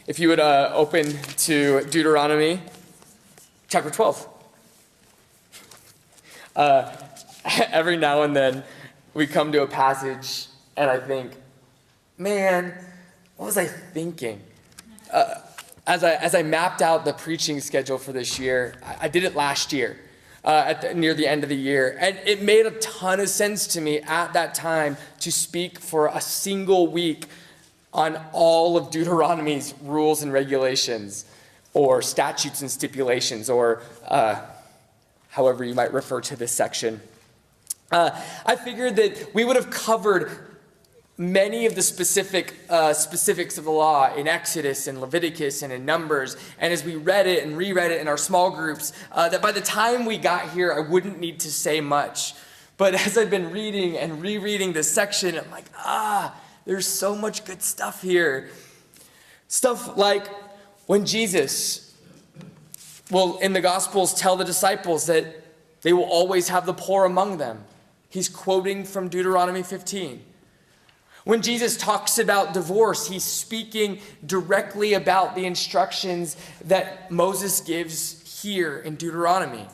If you would open to Deuteronomy chapter 12. Every now and then we come to a passage and I think, man, what was I thinking? As I mapped out the preaching schedule for this year, I did it last year near the end of the year. And it made a ton of sense to me at that time to speak for a single week on all of Deuteronomy's rules and regulations, or statutes and stipulations, or however you might refer to this section. I figured that we would have covered many of the specifics of the law in Exodus and Leviticus and in Numbers, and as we read it and reread it in our small groups, that by the time we got here, I wouldn't need to say much. But as I've been reading and rereading this section, I'm like, there's so much good stuff here. Stuff like when Jesus will, in the Gospels, tell the disciples that they will always have the poor among them. He's quoting from Deuteronomy 15. When Jesus talks about divorce, he's speaking directly about the instructions that Moses gives here in Deuteronomy.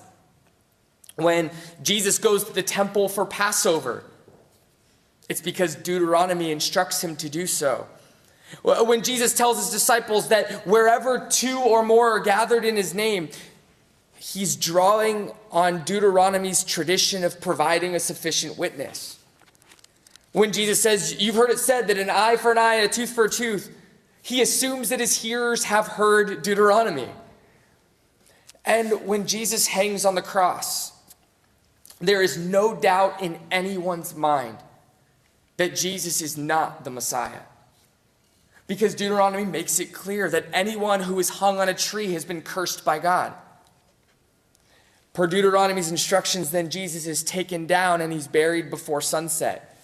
When Jesus goes to the temple for Passover, it's because Deuteronomy instructs him to do so. When Jesus tells his disciples that wherever two or more are gathered in his name, he's drawing on Deuteronomy's tradition of providing a sufficient witness. When Jesus says, you've heard it said that an eye for an eye and a tooth for a tooth, he assumes that his hearers have heard Deuteronomy. And when Jesus hangs on the cross, there is no doubt in anyone's mind that Jesus is not the Messiah. Because Deuteronomy makes it clear that anyone who is hung on a tree has been cursed by God. Per Deuteronomy's instructions, then Jesus is taken down and he's buried before sunset.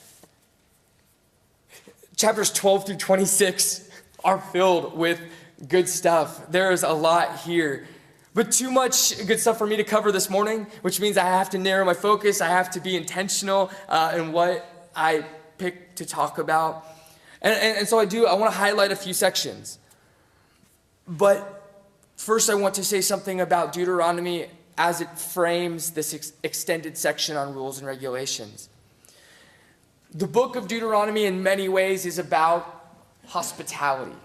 Chapters 12 through 26 are filled with good stuff. There is a lot here, but too much good stuff for me to cover this morning, which means I have to narrow my focus. I have to be intentional in what I pick to talk about. And so I want to highlight a few sections. But first I want to say something about Deuteronomy as it frames this extended section on rules and regulations. The book of Deuteronomy in many ways is about hospitality.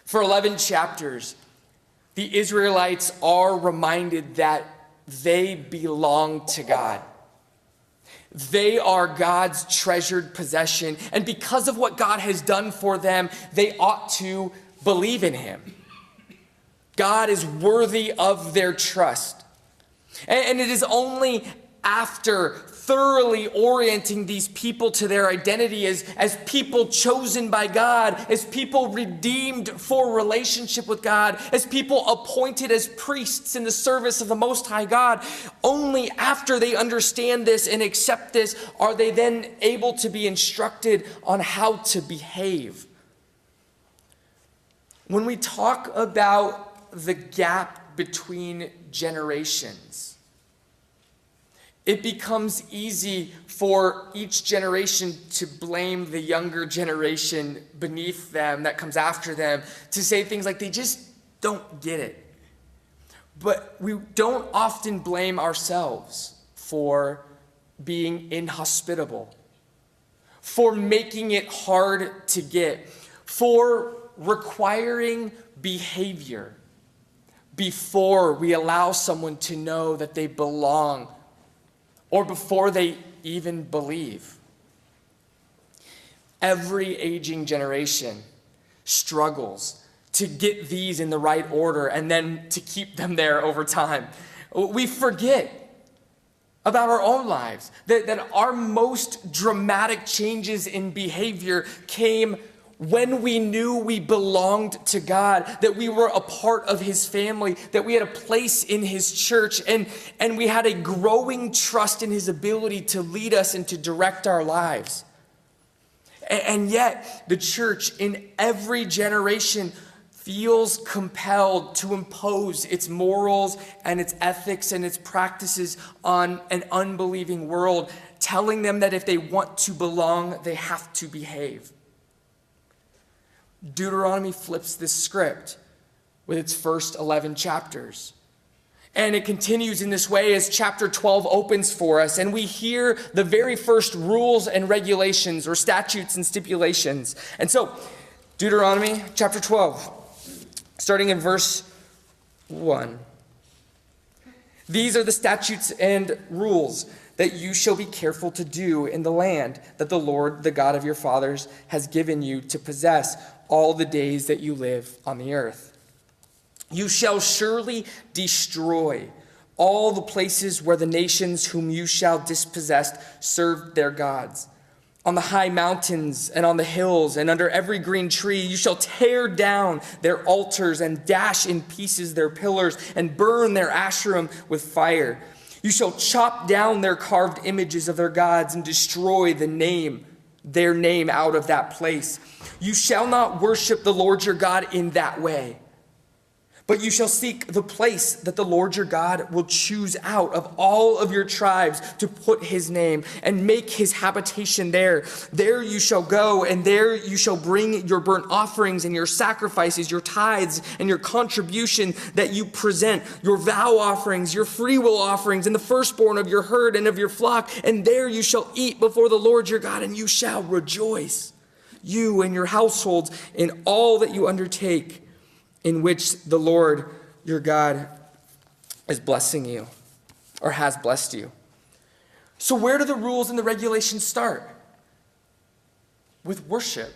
For 11 chapters, the Israelites are reminded that they belong to God. They are God's treasured possession, and because of what God has done for them, they ought to believe in him. God is worthy of their trust. And it is only after thoroughly orienting these people to their identity as people chosen by God, as people redeemed for relationship with God, as people appointed as priests in the service of the Most High God, only after they understand this and accept this are they then able to be instructed on how to behave. When we talk about the gap between generations, it becomes easy for each generation to blame the younger generation beneath them that comes after them, to say things like they just don't get it. But we don't often blame ourselves for being inhospitable, for making it hard to get, for requiring behavior before we allow someone to know that they belong, or before they even believe. Every aging generation struggles to get these in the right order and then to keep them there over time. We forget about our own lives, that our most dramatic changes in behavior came when we knew we belonged to God, that we were a part of his family, that we had a place in his church, and we had a growing trust in his ability to lead us and to direct our lives. And yet, the church in every generation feels compelled to impose its morals and its ethics and its practices on an unbelieving world, telling them that if they want to belong, they have to behave. Deuteronomy flips this script with its first 11 chapters. And it continues in this way as chapter 12 opens for us, and we hear the very first rules and regulations or statutes and stipulations. And so, Deuteronomy chapter 12, starting in verse 1. These are the statutes and rules that you shall be careful to do in the land that the Lord, the God of your fathers, has given you to possess all the days that you live on the earth. You shall surely destroy all the places where the nations whom you shall dispossess served their gods. On the high mountains and on the hills and under every green tree, you shall tear down their altars and dash in pieces their pillars and burn their Asherim with fire. You shall chop down their carved images of their gods and destroy their name out of that place. You shall not worship the Lord your God in that way. But you shall seek the place that the Lord your God will choose out of all of your tribes to put his name and make his habitation there. There you shall go, and there you shall bring your burnt offerings and your sacrifices, your tithes and your contribution that you present, your vow offerings, your freewill offerings, and the firstborn of your herd and of your flock. And there you shall eat before the Lord your God, and you shall rejoice, you and your households, in all that you undertake, in which the Lord your God is blessing you or has blessed you. So where do the rules and the regulations start? With worship.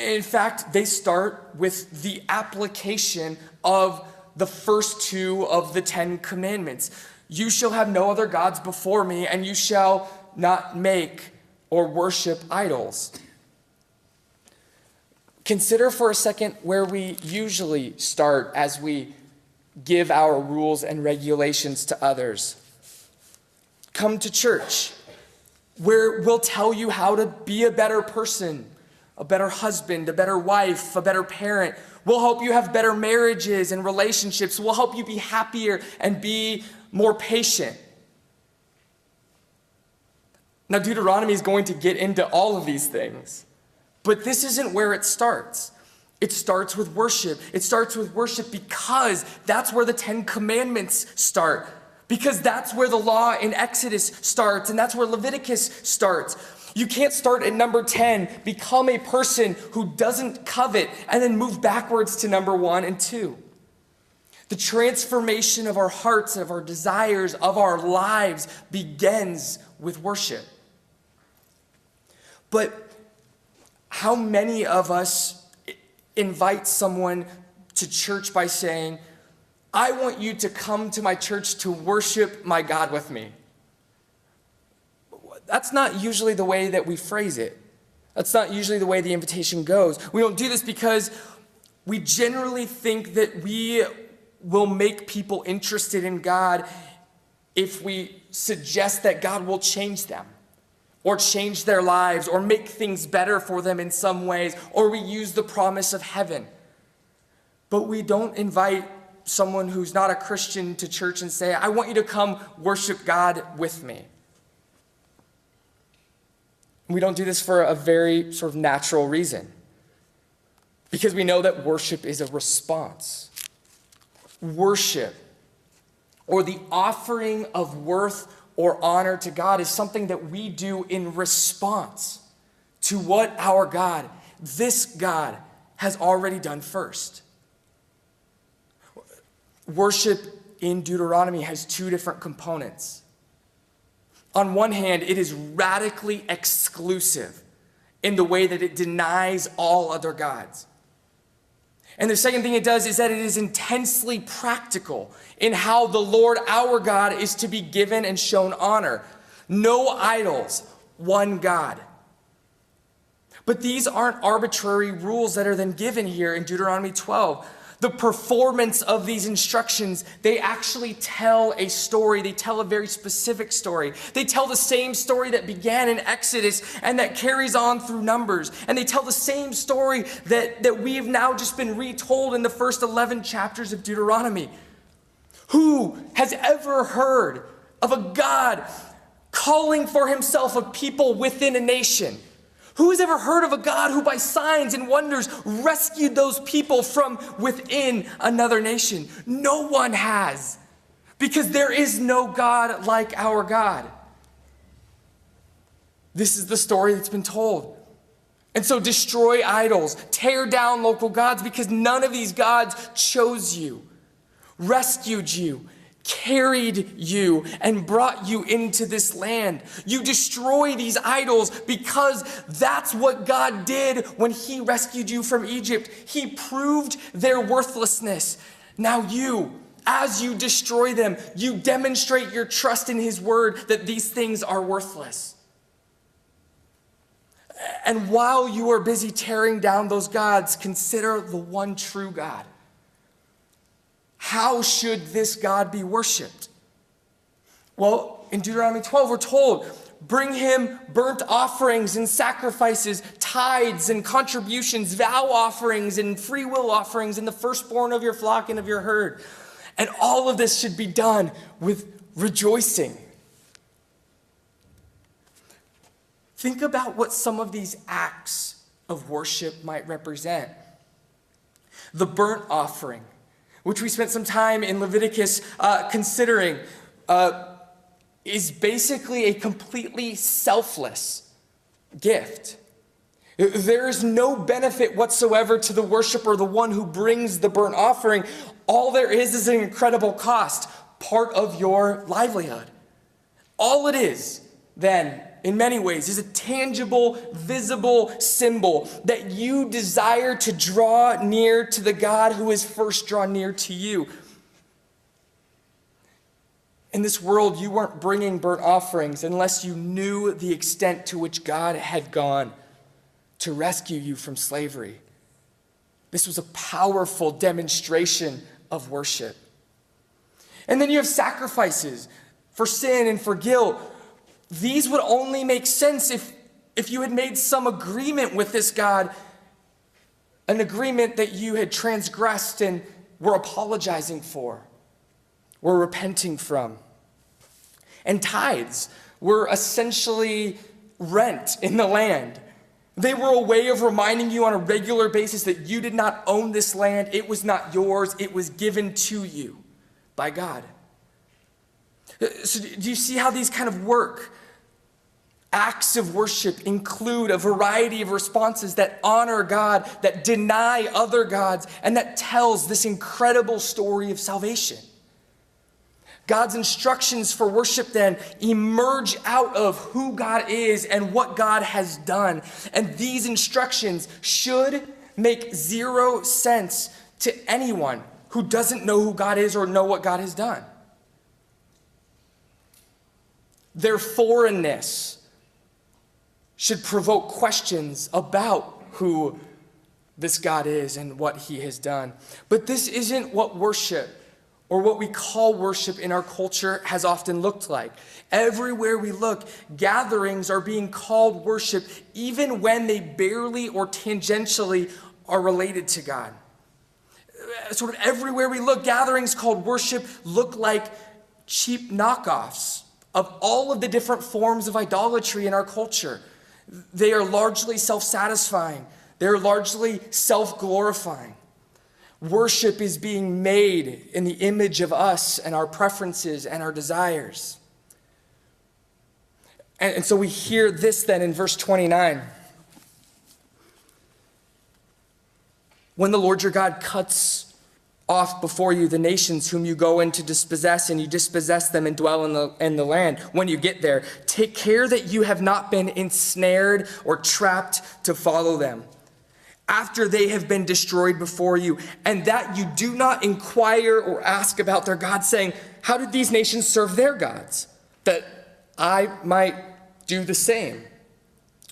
In fact, they start with the application of the first two of the 10 commandments. You shall have no other gods before me, and you shall not make or worship idols. Consider for a second where we usually start as we give our rules and regulations to others. Come to church, where we'll tell you how to be a better person, a better husband, a better wife, a better parent. We'll help you have better marriages and relationships. We'll help you be happier and be more patient. Now, Deuteronomy is going to get into all of these things. But this isn't where it starts. It starts with worship. It starts with worship because that's where the 10 Commandments start. Because that's where the law in Exodus starts, and that's where Leviticus starts. You can't start at number 10, become a person who doesn't covet, and then move backwards to number 1 and 2. The transformation of our hearts, of our desires, of our lives begins with worship. But how many of us invite someone to church by saying, I want you to come to my church to worship my God with me? That's not usually the way that we phrase it. That's not usually the way the invitation goes. We don't do this because we generally think that we will make people interested in God if we suggest that God will change them, or change their lives, or make things better for them in some ways, or we use the promise of heaven. But we don't invite someone who's not a Christian to church and say, I want you to come worship God with me. We don't do this for a very sort of natural reason, because we know that worship is a response. Worship, or the offering of worth or honor to God, is something that we do in response to what our God, this God, has already done first. Worship in Deuteronomy has two different components. On one hand, it is radically exclusive in the way that it denies all other gods. And the second thing it does is that it is intensely practical in how the Lord our God is to be given and shown honor. No idols, one God. But these aren't arbitrary rules that are then given here in Deuteronomy 12. The performance of these instructions, they actually tell a story. They tell a very specific story. They tell the same story that began in Exodus and that carries on through Numbers. And they tell the same story that we've now just been retold in the first 11 chapters of Deuteronomy. Who has ever heard of a God calling for himself a people within a nation? Who has ever heard of a God who by signs and wonders rescued those people from within another nation? No one has, because there is no God like our God. This is the story that's been told. And so destroy idols, tear down local gods, because none of these gods chose you, rescued you, carried you, and brought you into this land. You destroy these idols because that's what God did when he rescued you from Egypt. He proved their worthlessness. Now you, as you destroy them, you demonstrate your trust in his word that these things are worthless. And while you are busy tearing down those gods, consider the one true God. How should this God be worshiped? Well, in Deuteronomy 12, we're told, bring him burnt offerings and sacrifices, tithes and contributions, vow offerings and free will offerings, and the firstborn of your flock and of your herd. And all of this should be done with rejoicing. Think about what some of these acts of worship might represent. The burnt offering, which we spent some time in Leviticus considering, is basically a completely selfless gift. There is no benefit whatsoever to the worshiper, the one who brings the burnt offering. All there is an incredible cost, part of your livelihood. All it is, then, in many ways, is a tangible, visible symbol that you desire to draw near to the God who is first drawn near to you. In this world, you weren't bringing burnt offerings unless you knew the extent to which God had gone to rescue you from slavery. This was a powerful demonstration of worship. And then you have sacrifices for sin and for guilt. These would only make sense if you had made some agreement with this God, an agreement that you had transgressed and were apologizing for, were repenting from. And tithes were essentially rent in the land. They were a way of reminding you on a regular basis that you did not own this land. It was not yours. It was given to you by God. So do you see how these kind of work? Acts of worship include a variety of responses that honor God, that deny other gods, and that tells this incredible story of salvation. God's instructions for worship then emerge out of who God is and what God has done. And these instructions should make zero sense to anyone who doesn't know who God is or know what God has done. Their foreignness should provoke questions about who this God is and what he has done. But this isn't what worship, or what we call worship in our culture, has often looked like. Everywhere we look, gatherings are being called worship, even when they barely or tangentially are related to God. Sort of everywhere we look, gatherings called worship look like cheap knockoffs of all of the different forms of idolatry in our culture. They are largely self-satisfying. They're largely self-glorifying. Worship is being made in the image of us and our preferences and our desires. And so we hear this then in verse 29. When the Lord your God cuts off before you the nations whom you go in to dispossess, and you dispossess them and dwell in the land, when you get there, take care that you have not been ensnared or trapped to follow them after they have been destroyed before you, and that you do not inquire or ask about their gods, saying, how did these nations serve their gods, that I might do the same?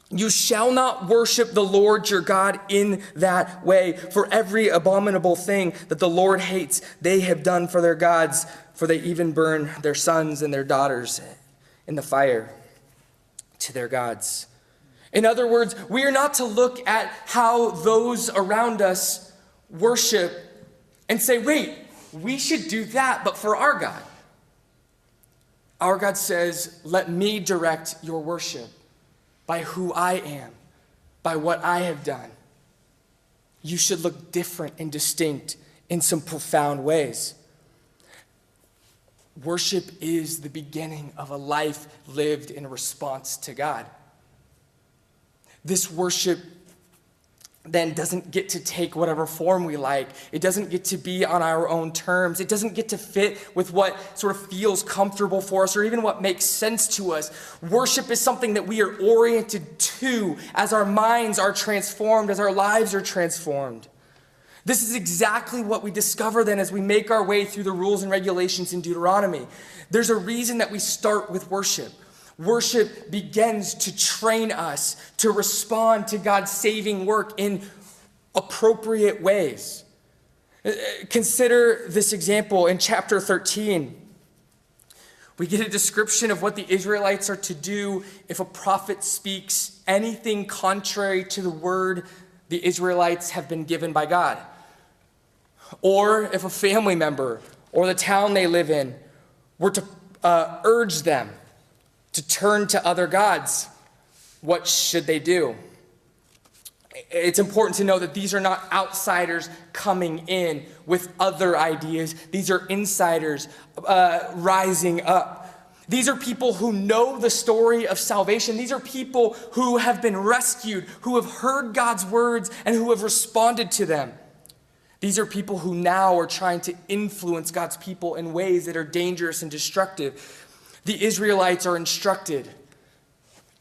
You shall not worship the Lord your God in that way, for every abominable thing that the Lord hates, they have done for their gods, for they even burn their sons and their daughters in the fire to their gods. In other words, we are not to look at how those around us worship and say, wait, we should do that, but for our God. Our God says, let me direct your worship by who I am, by what I have done. You should look different and distinct in some profound ways. Worship is the beginning of a life lived in response to God. This worship then doesn't get to take whatever form we like. It doesn't get to be on our own terms. It doesn't get to fit with what sort of feels comfortable for us or even what makes sense to us. Worship is something that we are oriented to as our minds are transformed, as our lives are transformed. This is exactly what we discover then as we make our way through the rules and regulations in Deuteronomy. There's a reason that we start with worship. Worship begins to train us to respond to God's saving work in appropriate ways. Consider this example in chapter 13. We get a description of what the Israelites are to do if a prophet speaks anything contrary to the word the Israelites have been given by God. Or if a family member or the town they live in were to urge them to turn to other gods, what should they do? It's important to know that these are not outsiders coming in with other ideas. These are insiders rising up. These are people who know the story of salvation. These are people who have been rescued, who have heard God's words, and who have responded to them. These are people who now are trying to influence God's people in ways that are dangerous and destructive. The Israelites are instructed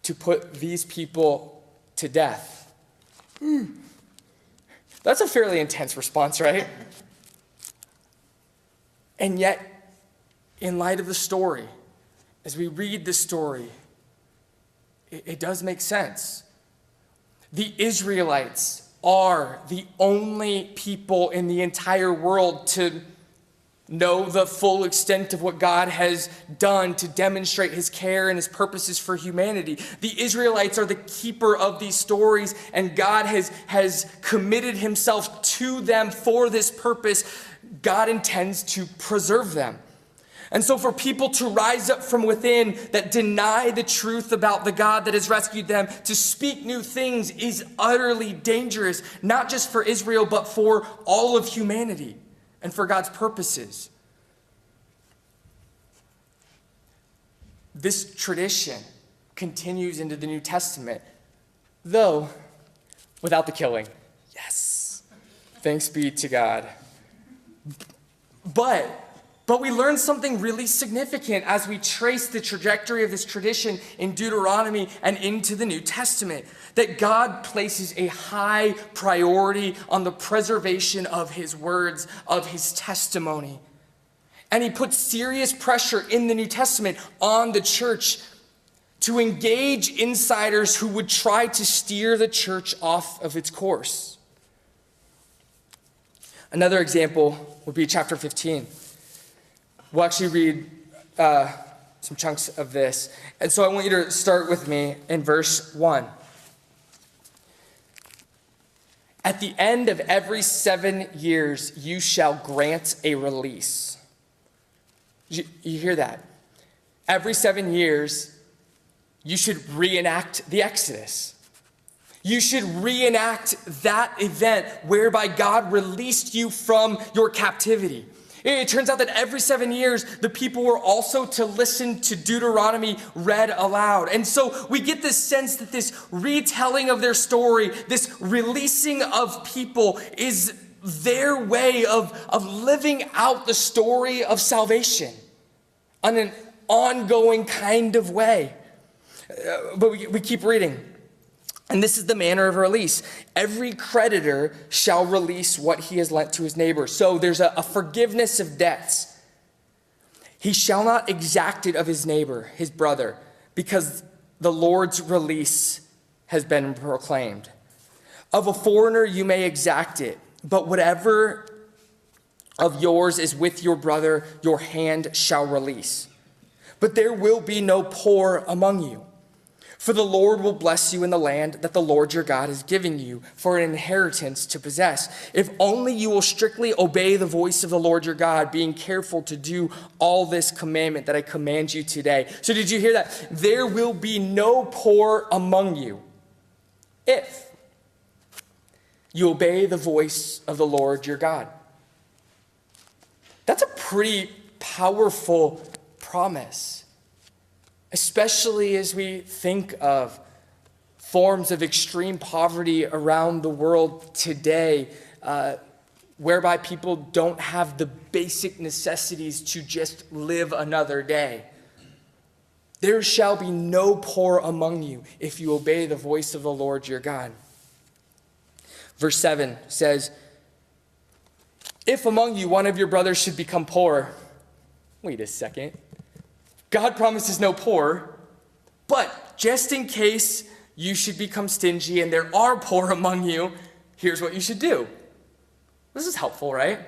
to put these people to death. That's a fairly intense response, right? And yet, in light of the story, as we read the story, it does make sense. The Israelites are the only people in the entire world to know the full extent of what God has done to demonstrate his care and his purposes for humanity. The Israelites are the keeper of these stories, and God has committed himself to them for this purpose. God intends to preserve them. And so for people to rise up from within that deny the truth about the God that has rescued them, to speak new things is utterly dangerous, not just for Israel, but for all of humanity and for God's purposes. This tradition continues into the New Testament, though without the killing. Yes. Thanks be to God. But we learn something really significant as we trace the trajectory of this tradition in Deuteronomy and into the New Testament, that God places a high priority on the preservation of his words, of his testimony. And he puts serious pressure in the New Testament on the church to engage insiders who would try to steer the church off of its course. Another example would be chapter 15. We'll actually read some chunks of this. And so I want you to start with me in verse 1. At the end of every 7 years, you shall grant a release. You hear that? Every 7 years, you should reenact the Exodus. You should reenact that event whereby God released you from your captivity. It turns out that every 7 years, the people were also to listen to Deuteronomy read aloud. And so we get this sense that this retelling of their story, this releasing of people, is their way of living out the story of salvation in an ongoing kind of way. But we keep reading. And this is the manner of release. Every creditor shall release what he has lent to his neighbor. So there's a forgiveness of debts. He shall not exact it of his neighbor, his brother, because the Lord's release has been proclaimed. Of a foreigner you may exact it, but whatever of yours is with your brother, your hand shall release. But there will be no poor among you. For the Lord will bless you in the land that the Lord your God is giving you for an inheritance to possess, if only you will strictly obey the voice of the Lord your God, being careful to do all this commandment that I command you today. So did you hear that? There will be no poor among you if You obey the voice of the Lord your God. That's a pretty powerful promise, especially as we think of forms of extreme poverty around the world today, whereby people don't have the basic necessities to just live another day. There shall be no poor among you if you obey the voice of the Lord your God. Verse 7 says, if among you one of your brothers should become poor, wait a second, God promises no poor, but just in case you should become stingy and there are poor among you, here's what you should do. This is helpful, right?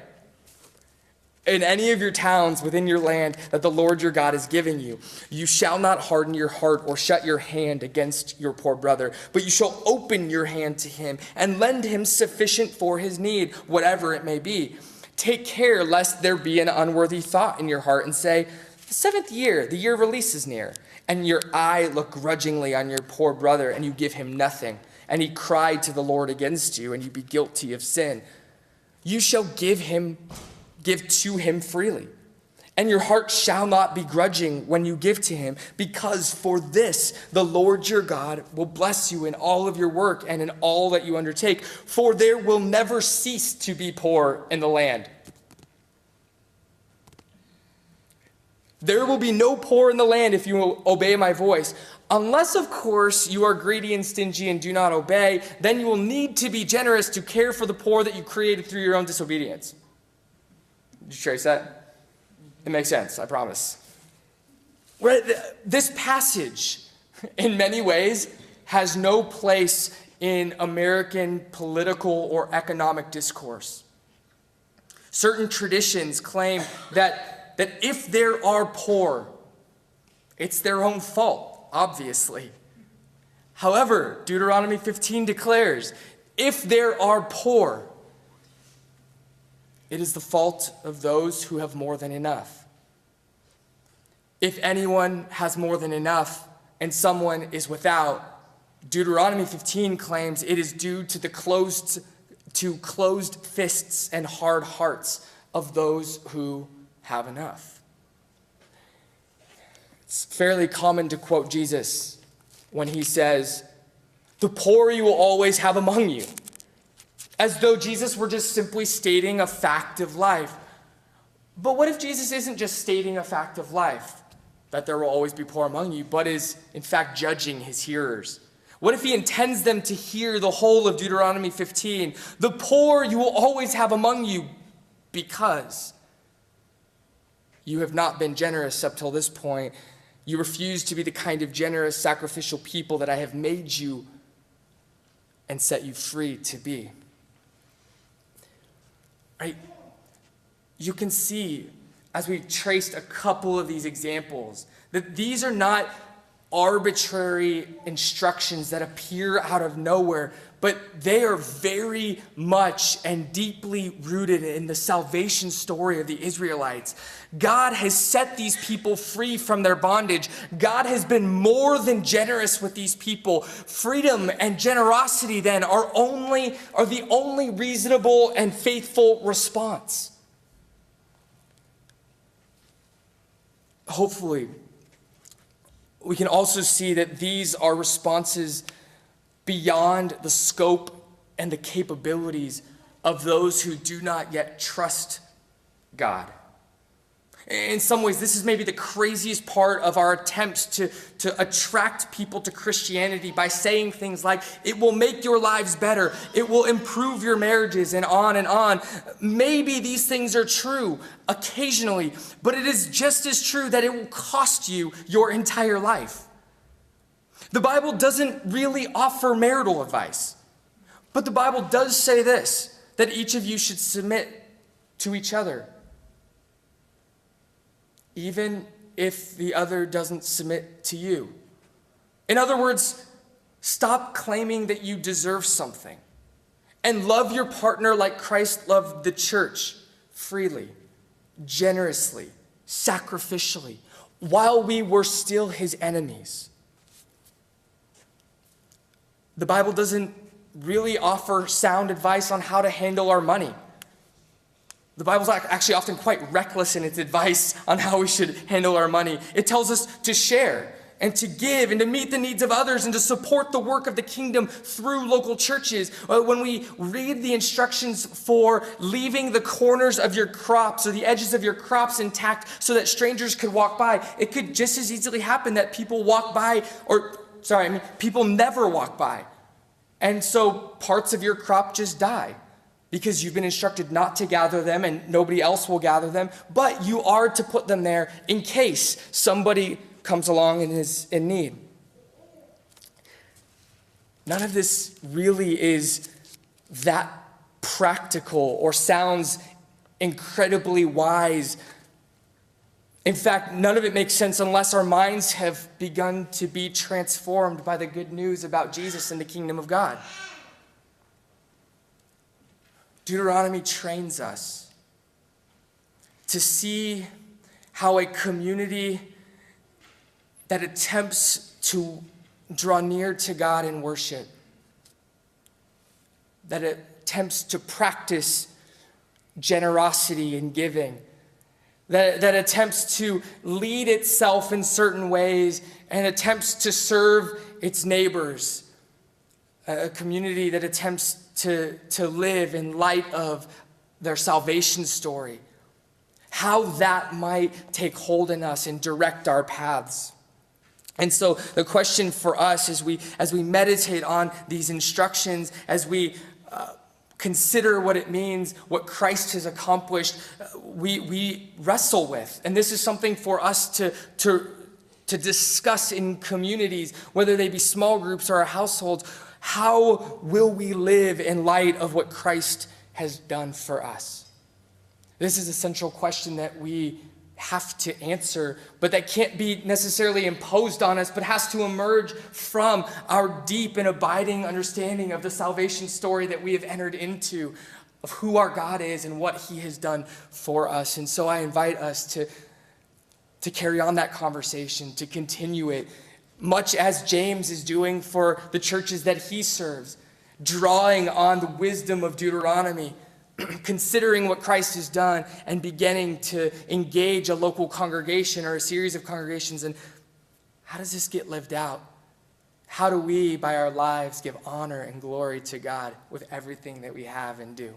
In any of your towns within your land that the Lord your God is giving you, you shall not harden your heart or shut your hand against your poor brother, but you shall open your hand to him and lend him sufficient for his need, whatever it may be. Take care lest there be an unworthy thought in your heart and say, the seventh year, the year of release is near, and your eye look grudgingly on your poor brother and you give him nothing, and he cried to the Lord against you and you be guilty of sin. You shall give to him freely. And your heart shall not be grudging when you give to him, because for this the Lord your God will bless you in all of your work and in all that you undertake, for there will never cease to be poor in the land. There will be no poor in the land if you obey my voice. Unless, of course, you are greedy and stingy and do not obey, then you will need to be generous to care for the poor that you created through your own disobedience. Did you trace that? It makes sense, I promise. This passage, in many ways, has no place in American political or economic discourse. Certain traditions claim that if there are poor, it's their own fault, obviously. However, Deuteronomy 15 declares, if there are poor, it is the fault of those who have more than enough. If anyone has more than enough and someone is without, Deuteronomy 15 claims it is due to closed fists and hard hearts of those who have enough. It's fairly common to quote Jesus when he says, the poor you will always have among you, as though Jesus were just simply stating a fact of life. But what if Jesus isn't just stating a fact of life, that there will always be poor among you, but is in fact judging his hearers? What if he intends them to hear the whole of Deuteronomy 15? The poor you will always have among you because you have not been generous up till this point. You refuse to be the kind of generous, sacrificial people that I have made you and set you free to be. Right? You can see, as we've traced a couple of these examples, that these are not arbitrary instructions that appear out of nowhere, but they are very much and deeply rooted in the salvation story of the Israelites. God has set these people free from their bondage. God has been more than generous with these people. Freedom and generosity then are the only reasonable and faithful response. Hopefully, we can also see that these are responses beyond the scope and the capabilities of those who do not yet trust God. In some ways, this is maybe the craziest part of our attempts to attract people to Christianity by saying things like, it will make your lives better, it will improve your marriages, and on and on. Maybe these things are true occasionally, but it is just as true that it will cost you your entire life. The Bible doesn't really offer marital advice, but the Bible does say this, that each of you should submit to each other, even if the other doesn't submit to you. In other words, stop claiming that you deserve something and love your partner like Christ loved the church, freely, generously, sacrificially, while we were still his enemies. The Bible doesn't really offer sound advice on how to handle our money. The Bible's actually often quite reckless in its advice on how we should handle our money. It tells us to share and to give and to meet the needs of others and to support the work of the kingdom through local churches. When we read the instructions for leaving the corners of your crops or the edges of your crops intact so that strangers could walk by, it could just as easily happen that people people never walk by. And so parts of your crop just die because you've been instructed not to gather them and nobody else will gather them, but you are to put them there in case somebody comes along and is in need. None of this really is that practical or sounds incredibly wise. In fact, none of it makes sense unless our minds have begun to be transformed by the good news about Jesus and the kingdom of God. Deuteronomy trains us to see how a community that attempts to draw near to God in worship, that attempts to practice generosity and giving, that attempts to lead itself in certain ways and attempts to serve its neighbors, a community that attempts to live in light of their salvation story, how that might take hold in us and direct our paths. And so the question for us as we meditate on these instructions, as we consider what it means, what Christ has accomplished, we wrestle with. And this is something for us to discuss in communities, whether they be small groups or our households. How will we live in light of what Christ has done for us? This is a central question that we have to answer, but that can't be necessarily imposed on us, but has to emerge from our deep and abiding understanding of the salvation story that we have entered into, of who our God is and what he has done for us. And so I invite us to carry on that conversation, to continue it, much as James is doing for the churches that he serves, drawing on the wisdom of Deuteronomy, considering what Christ has done and beginning to engage a local congregation or a series of congregations. And how does this get lived out? How do we, by our lives, give honor and glory to God with everything that we have and do?